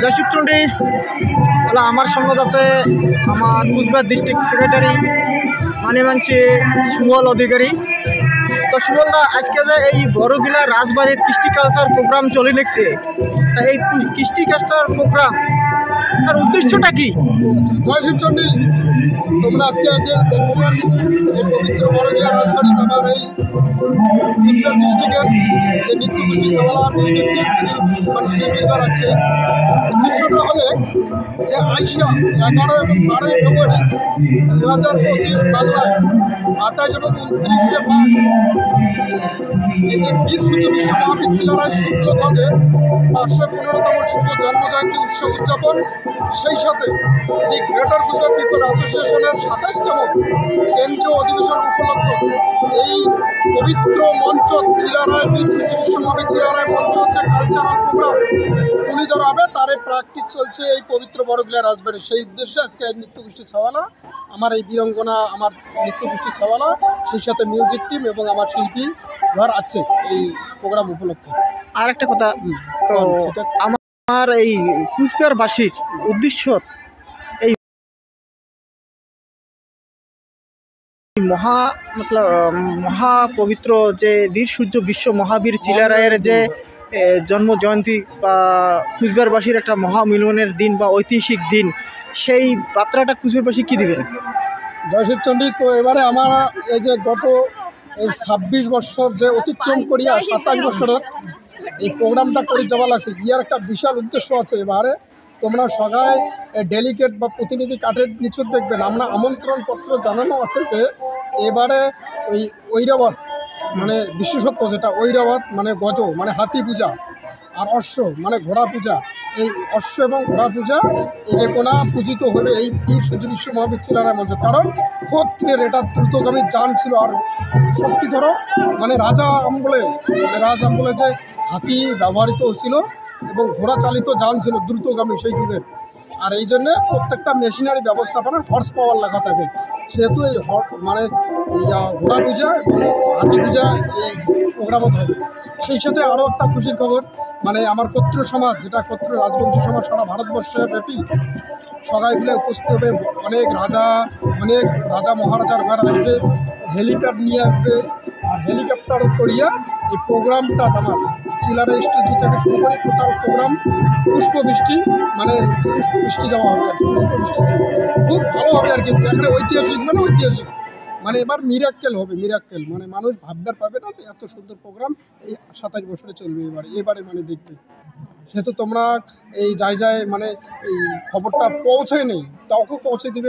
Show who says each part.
Speaker 1: জয়শিবচন্ডী হলো আমার সঙ্গে আছে আমার কুচবিহার ডিস্ট্রিক্ট সেক্রেটারি মানিমানসি সুবল অধিকারী। তো সুবলদা, আজকে যে এই বড়গিলা রাজবাড়ির কৃষ্টি কালচার প্রোগ্রাম চলে লিখছে, তা এই কৃষ্টি কালচার প্রোগ্রাম তার উদ্দেশ্যটা কি?
Speaker 2: জয়শিবচন্ডী, তোমরা আজকে আছে দেখছেন এই পবিত্র বড়গিলা রাজবাড়ি আমার এই কুচবিহার ডিস্ট্রিক্টের যে নৃত্যগোষ্ঠী চাওয়ালা মিউজিক টিম মানে শিল্পীরা আছে। উদ্দেশ্যটা হলে যে আইসা 11 এবং 12 ফেব্রুয়ারি 2025 বাংলায় 28 এবং 29 মার্চ এই যে বীর সূর্য বিশ্ব মহাবিদ্যালয়ের শুক্লধ্বজে 515তম শুভ জন্মজয়ন্তী উৎসব উদযাপন, সেই সাথে দি গ্রেটার গুজরাট পিপল অ্যাসোসিয়েশনের 27তম কেন্দ্রীয় অধিবেশন উপলক্ষে এই পবিত্র মঞ্চ চিলারায় বীর সূর্য বিশ্ব মহাবিদ্যালয় মঞ্চ যে কালচারাল প্রোগ্রাম তুলে ধরা হবে, তার প্র্যাকটিস চলছে এই পবিত্র বড়গিলা রাজবাড়ি। সেই উদ্দেশ্যে আজকে নৃত্যগোষ্ঠী ছাওয়ালা, আমার এই বীরঙ্গনা, আমার নৃত্যগোষ্ঠী ছাওয়ালা, সেই সাথে মিউজিক টিম এবং আমার শিল্পী ঘর আছে এই প্রোগ্রাম উপলক্ষে।
Speaker 1: আর একটা কথা, তো আমার এই কুচবিহারবাসীর উদ্দেশ্য এই মহা পবিত্র যে বীর সূর্য বিশ্ব মহাবীর চিলারায়ের যে জন্ম জয়ন্তী বা কুচবিহারবাসীর একটা মহামিলনের দিন বা ঐতিহাসিক দিন, সেই বার্তাটা কুচবিহারবাসী কী দিবেন?
Speaker 2: জয়শিবচন্ডী, তো এবারে আমার এই যে গত 26 বছর যে অতিক্রম করিয়া 27 বছরের এই প্রোগ্রামটা করে যাওয়া লাগছে, ইয়ার একটা বিশাল উদ্দেশ্য আছে। এবারে তোমরা সবাই ডেলিগেট বা প্রতিনিধি কার্ডের নিচে দেখবেন, আমরা আমন্ত্রণপত্র জানানো আছে যে এবারে ওই ঐরাবত মানে বিশেষত্ব যেটা ঐরাবত মানে গজ মানে হাতি পূজা, আর অশ্ব মানে ঘোড়া পূজা, এই অশ্ব এবং ঘোড়া পূজা এলেকোনা পূজিত হলে এই বীর সূর্য বিশ্ব মহাবিদ্যালয়ের মঞ্চে। কারণ ক্ষত্রিয়ের এটা দ্রুতগামী যান ছিল, আর সবটি ধরো মানে রাজা আমলে যে হাতি ব্যবহৃত হচ্ছিল এবং ঘোড়া চালিত যান ছিল দ্রুতগামী সেই যুগের। আর এই জন্যে প্রত্যেকটা মেশিনারি ব্যবস্থাপনার হর্স পাওয়ার লেখা থাকে, সেহেতু এই মানে ঘোড়া পূজা এবং হাতি পূজা এই প্রোগ্রামত হবে। সেই সাথে আরও একটা খুশির খবর, মানে আমার ক্ষত্রিয় সমাজ, যেটা ক্ষত্রিয় রাজবংশী সমাজ সারা ভারতবর্ষে ব্যাপী, সবাইগুলো উপস্থিত হবে। অনেক রাজা মহারাজার ঘর আসবে, হেলিপ্যাড নিয়ে আসবে, আর হেলিকপ্টার করিয়া এই প্রোগ্রামটা আমার চিলারা স্ট্যাচু থেকে শুরু করে টোটাল প্রোগ্রাম পুষ্পবৃষ্টি দেওয়া হবে আর কি। পুষ্পবৃষ্টি খুব ভালো হবে আর কি। এখানে ঐতিহাসিক মানে এবার মিরাক্কেল হবে, মিরাক্কেল মানে মানুষ ভাববার পাবে না যে এত সুন্দর প্রোগ্রাম এই 27 বছরে চলবে এবারে মানে দেখবে। সেহেতু তোমরা এই যায় মানে এই খবরটা পৌঁছায় নেই, তাও পৌঁছে দিবে।